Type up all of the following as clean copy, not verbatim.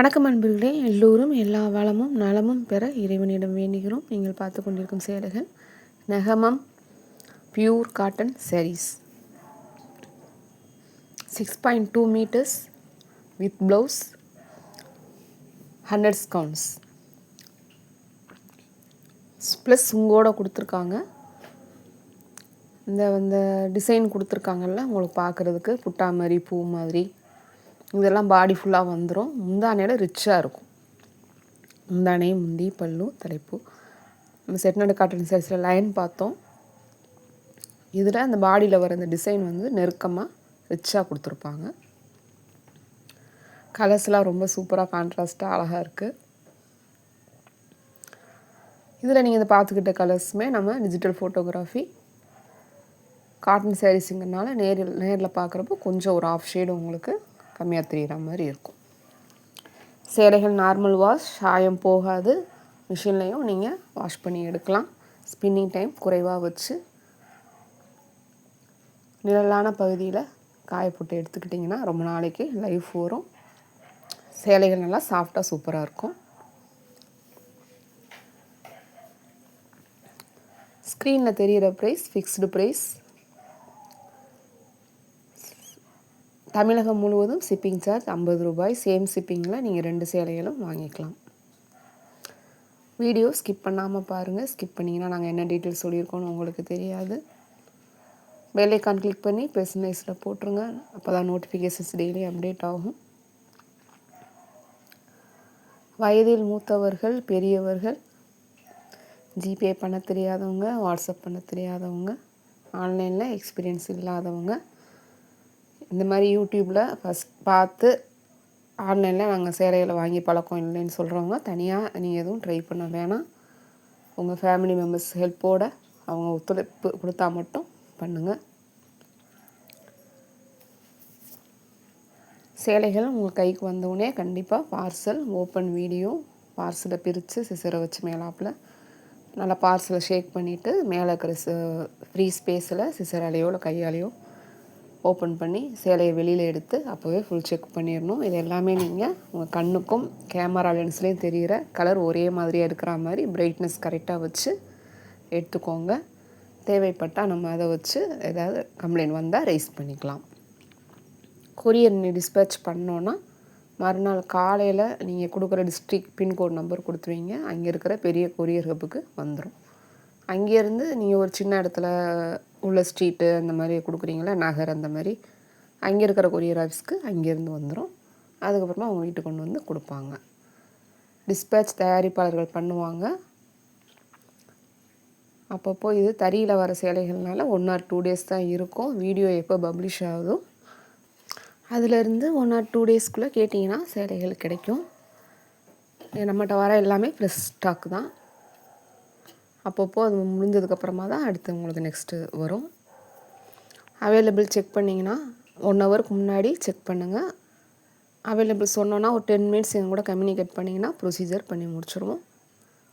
வணக்கம் அன்பர்களே, எல்லோரும் எல்லா வளமும் நலமும் பெற இறைவனிடம் வேண்டுகிறோம். நீங்கள் பார்த்து கொண்டிருக்கும் சேலைகள் Negamam pure cotton sarees 6.2 meters with blouse 100 scones plus உங்களோட கொடுத்துருக்காங்க. இந்த டிசைன் கொடுத்துருக்காங்கல்ல, உங்களுக்கு பார்க்குறதுக்கு புட்டா மாதிரி பூ மாதிரி இதெல்லாம் பாடி ஃபுல்லாக வந்துடும். முந்தானையோட ரிச்சாக இருக்கும். முந்தானை முந்தி பல்லு தலைப்பு. நம்ம செட்டிநாடு காட்டன் சாரீஸில் லைன் பார்த்தோம். இதில் அந்த பாடியில் வர இந்த டிசைன் நெருக்கமாக ரிச்சாக கொடுத்துருப்பாங்க. கலர்ஸ்லாம் ரொம்ப சூப்பராக கான்ட்ராஸ்ட்டாக அழகாக இருக்குது. இதில் நீங்கள் இதை பார்த்துக்கிட்ட கலர்ஸுமே நம்ம டிஜிட்டல் ஃபோட்டோகிராஃபி காட்டன் சாரீஸுங்கிறனால நேரில் பார்க்குறப்போ கொஞ்சம் ஒரு ஆஃப் ஷேடு உங்களுக்கு கம்மியாக தெரிகிற மாதிரி இருக்கும். சேலைகள் நார்மல் வாஷ், சாயம் போகாது. மிஷின்லேயும் நீங்கள் வாஷ் பண்ணி எடுக்கலாம். ஸ்பின்னிங் டைம் குறைவாக வச்சு நிழலான பகுதியில் காய போட்டு எடுத்துக்கிட்டிங்கன்னா ரொம்ப நாளைக்கு லைஃப் வரும். சேலைகள் நல்லா சாஃப்டாக சூப்பராக இருக்கும். ஸ்க்ரீனில் தெரிகிற ப்ரைஸ் ஃபிக்ஸ்டு ப்ரைஸ். தமிழகம் முழுவதும் ஷிப்பிங் சார்ஜ் 50 ரூபாய். சேம் ஷிப்பிங்கில் நீங்கள் 2 சேலைகளும் வாங்கிக்கலாம். வீடியோ ஸ்கிப் பண்ணாமல் பாருங்கள். ஸ்கிப் பண்ணிங்கன்னா நாங்கள் என்ன டீட்டெயில்ஸ் சொல்லியிருக்கோன்னு உங்களுக்கு தெரியாது. பெல் ஐக்கான் கிளிக் பண்ணி பெர்சனலைஸில் போட்டுருங்க. அப்போ தான் நோட்டிஃபிகேஷன்ஸ் டெய்லி அப்டேட் ஆகும். வயதில் மூத்தவர்கள், பெரியவர்கள், ஜிபே பண்ண தெரியாதவங்க, வாட்ஸ்அப் பண்ண தெரியாதவங்க, ஆன்லைனில் எக்ஸ்பீரியன்ஸ் இல்லாதவங்க, இந்த மாதிரி யூடியூப்பில் ஃபஸ்ட் பார்த்து ஆன்லைனில் நாங்கள் சேலைகளை வாங்கி பழக்கம் இல்லைன்னு சொல்கிறவங்க தனியாக நீங்கள் எதுவும் ட்ரை பண்ண வேணாம். உங்கள் ஃபேமிலி மெம்பர்ஸ் ஹெல்ப்போடு அவங்க ஒத்துழைப்பு கொடுத்தா மட்டும் பண்ணுங்கள். சேலைகள் உங்கள் கைக்கு வந்தவுடனே கண்டிப்பாக பார்சல் ஓப்பன் வீடியோ, பார்சலை பிரித்து சிசரை வச்சு மேலாப்பில் நல்லா பார்சலை ஷேக் பண்ணிவிட்டு மேலே இருக்கிற ஃப்ரீ ஸ்பேஸில் சிசராலேயோ இல்லை கையாலேயோ ஓப்பன் பண்ணி சேலையை வெளியில் எடுத்து அப்போவே ஃபுல் செக் பண்ணிடணும். இது எல்லாமே நீங்கள் உங்கள் கண்ணுக்கும் கேமரா லென்ஸ்லேயும் தெரிகிற கலர் ஒரே மாதிரியாக இருக்கிற மாதிரி பிரைட்னஸ் கரெக்டாக வச்சு எடுத்துக்கோங்க. தேவைப்பட்டால் நம்ம அதை வச்சு ஏதாவது கம்ப்ளைண்ட் வந்தால் ரைஸ் பண்ணிக்கலாம். கொரியர் டிஸ்பேட்ச் பண்ணோன்னா மறுநாள் காலையில் நீங்கள் கொடுக்குற டிஸ்ட்ரிக்ட் பின்கோட் நம்பர் கொடுத்துருவீங்க. அங்கே இருக்கிற பெரிய கொரியர் ஹப்புக்கு வந்துடும். அங்கேருந்து நீங்கள் ஒரு சின்ன இடத்துல உள்ள ஸ்ட்ரீட்டு அந்த மாதிரி கொடுக்குறீங்களா, நகர் அந்த மாதிரி அங்கே இருக்கிற கொரியர் ஆஃபீஸ்க்கு அங்கேருந்து வந்துடும். அதுக்கப்புறமா அவங்க வீட்டுக்கு கொண்டு வந்து கொடுப்பாங்க. டிஸ்பேட்ச் தயாரிப்பாளர்கள் பண்ணுவாங்க. அப்பப்போ இது தறியில் வர சேலைகள்னால 1 or 2 days தான் இருக்கும். வீடியோ எப்போ பப்ளிஷ் ஆகுதோ அதுலேருந்து 1 or 2 daysக்குள்ளே கேட்டிங்கன்னா சேலைகள் கிடைக்கும். நம்மகிட்ட வர எல்லாமே ஃப்ரெஷ் ஸ்டாக் தான். அப்பப்போ அது முடிஞ்சதுக்கப்புறமா தான் அடுத்து உங்களுக்கு நெக்ஸ்ட்டு வரும். அவைலபிள் செக் பண்ணிங்கன்னா 1 ஹவருக்கு முன்னாடி செக் பண்ணுங்கள். அவைலபிள் சொன்னோன்னா ஒரு 10 minutes எங்கள் கூட கம்யூனிகேட் பண்ணிங்கன்னா ப்ரொசீஜர் பண்ணி முடிச்சிடுவோம்.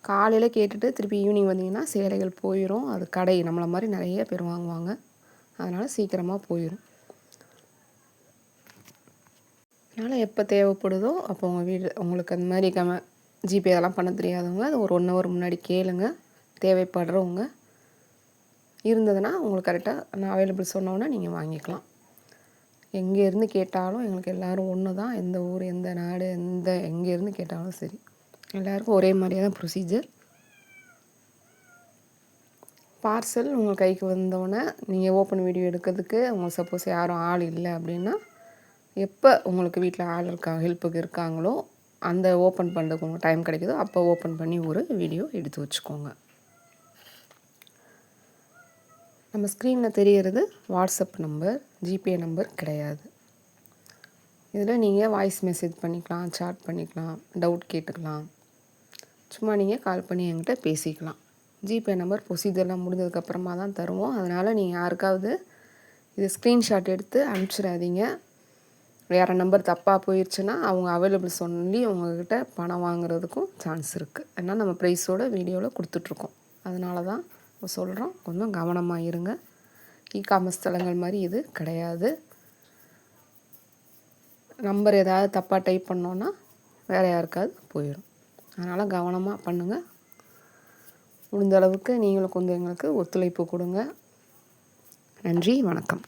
காலையில் கேட்டுட்டு திருப்பி ஈவினிங் வந்தீங்கன்னா சேலைகள் போயிடும். அது கடை நம்மளை மாதிரி நிறைய பேர் வாங்குவாங்க. அதனால் சீக்கிரமாக போயிடும். அதனால் எப்போ தேவைப்படுதோ அப்போ உங்களுக்கு அந்த மாதிரி ஜிபே அதெல்லாம் பண்ண தெரியாதவங்க அது ஒரு 1 hour முன்னாடி கேளுங்க. தேவைப்படுறவங்க இருந்ததுன்னா உங்களுக்கு கரெக்டாக நான் அவைலபிள் சொன்னோன்னா நீங்கள் வாங்கிக்கலாம். எங்கேருந்து கேட்டாலும் எங்களுக்கு எல்லோரும் ஒன்று தான். எந்த ஊர், எந்த நாடு, எங்கேருந்து கேட்டாலும் சரி எல்லாேருக்கும் ஒரே மாதிரியாக தான் ப்ரொசீஜர். பார்சல் உங்கள் கைக்கு வந்தோடனே நீங்கள் ஓப்பன் வீடியோ எடுக்கிறதுக்கு உங்களுக்கு சப்போஸ் யாரும் ஆள் இல்லை அப்படின்னா எப்போ உங்களுக்கு வீட்டில் ஆள் ஹெல்ப்புக்கு இருக்காங்களோ அந்த ஓப்பன் பண்ணுறதுக்கு உங்களுக்கு டைம் கிடைக்குதோ அப்போ ஓப்பன் பண்ணி ஒரு வீடியோ எடுத்து வச்சுக்கோங்க. நம்ம ஸ்க்ரீனில் தெரிகிறது வாட்ஸ்அப் நம்பர், ஜிபே நம்பர் கிடையாது. இதில் நீங்கள் வாய்ஸ் மெசேஜ் பண்ணிக்கலாம், சாட் பண்ணிக்கலாம், டவுட் கேட்டுக்கலாம், சும்மா நீங்கள் கால் பண்ணி என்கிட்ட பேசிக்கலாம். ஜிபே நம்பர் ப்ரொசீஜர்லாம் முடிஞ்சதுக்கப்புறமா தான் தருவோம். அதனால் நீங்கள் யாருக்காவது இது ஸ்க்ரீன்ஷாட் எடுத்து அனுப்பிச்சிடாதீங்க. வேறு நம்பர் தப்பாக போயிடுச்சுன்னா அவங்க அவைலபிள் சொல்லி உங்கள்கிட்ட பணம் வாங்குறதுக்கும் சான்ஸ் இருக்குது. ஏன்னா நம்ம ப்ரைஸோட வீடியோவில் கொடுத்துட்ருக்கோம். அதனால தான் சொல்கிறோம், கொஞ்சம் கவனமாக இருங்க. இ-காமர்ஸ் தளங்கள் மாதிரி இது கிடையாது. நம்பர் ஏதாவது தப்பாக டைப் பண்ணோன்னா வேறு யாருக்காவது போயிடும். அதனால் கவனமாக பண்ணுங்கள். முடிந்த அளவுக்கு நீங்களும் கொஞ்சம் எங்களுக்கு ஒத்துழைப்பு கொடுங்க. நன்றி, வணக்கம்.